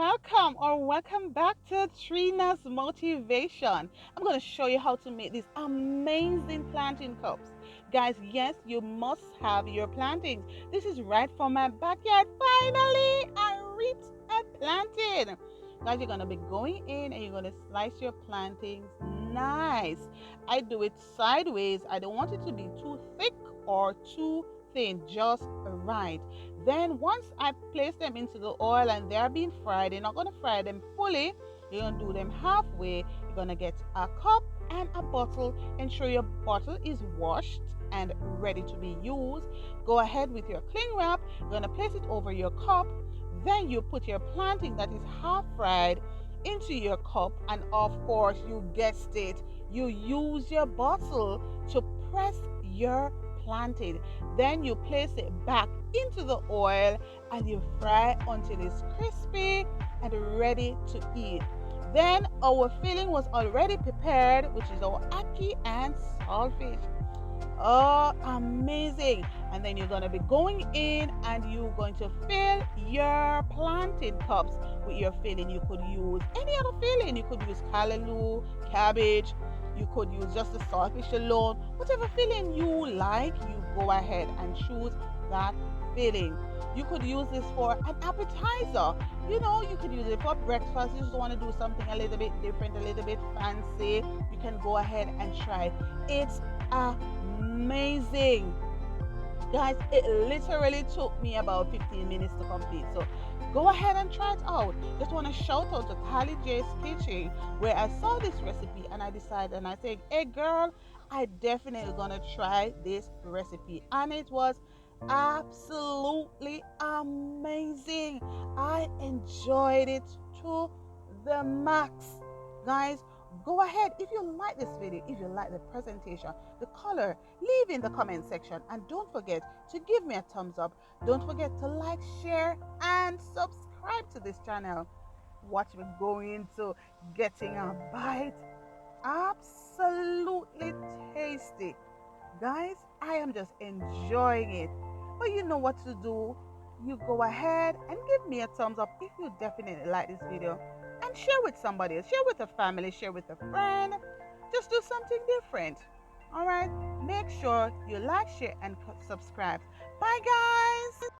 welcome back to Trina's Motivation. I'm going to show you how to make these amazing plantain cups. Guys, yes, you must have your plantains. This is right from my backyard. Finally, I reached a plantain. Guys, you're going to be going in and you're going to slice your plantains nice. I do it sideways. I don't want it to be too thick or too thin, just right. Then once I place them into the oil and they're being fried, you're not going to fry them fully. You're going to do them halfway. You're going to get a cup and a bottle. Ensure your bottle is washed and ready to be used. Go ahead with your cling wrap. You're going to place it over your cup. Then you put your plantain that is half fried into your cup, and of course, you guessed it, you use your bottle to press your plantain. Then you place it back into the oil and you fry until it's crispy and ready to eat. Then our filling was already prepared, which is our ackee and saltfish. Oh, amazing. And then you're going to be going in and you're going to fill your plantain cups with your filling. You could use any other filling. You could use callaloo, cabbage. You could use just the saltfish alone. Whatever filling you like, you go ahead and choose that filling. You could use this for an appetizer. You could use it for breakfast. You just want to do something a little bit different, a little bit fancy. You can go ahead and try it. It's amazing. Guys, it literally took me about 15 minutes to complete. So go ahead and try it out. Just want to shout out to Kali J's Kitchen where I saw this recipe and I decided and I said, hey girl, I definitely gonna try this recipe. And it was absolutely amazing. I enjoyed it to the max. Guys, go ahead if you like this video, if you like the presentation, the color, leave in the comment section and don't forget to give me a thumbs up. Don't forget to like, share and subscribe to this channel. Watch me go into getting a bite. Absolutely tasty. Guys, I am just enjoying it. But you know what to do. You go ahead and give me a thumbs up if you definitely like this video. And share with somebody else. Share with a family. Share with a friend. Just do something different. Alright? Make sure you like, share, and subscribe. Bye, guys.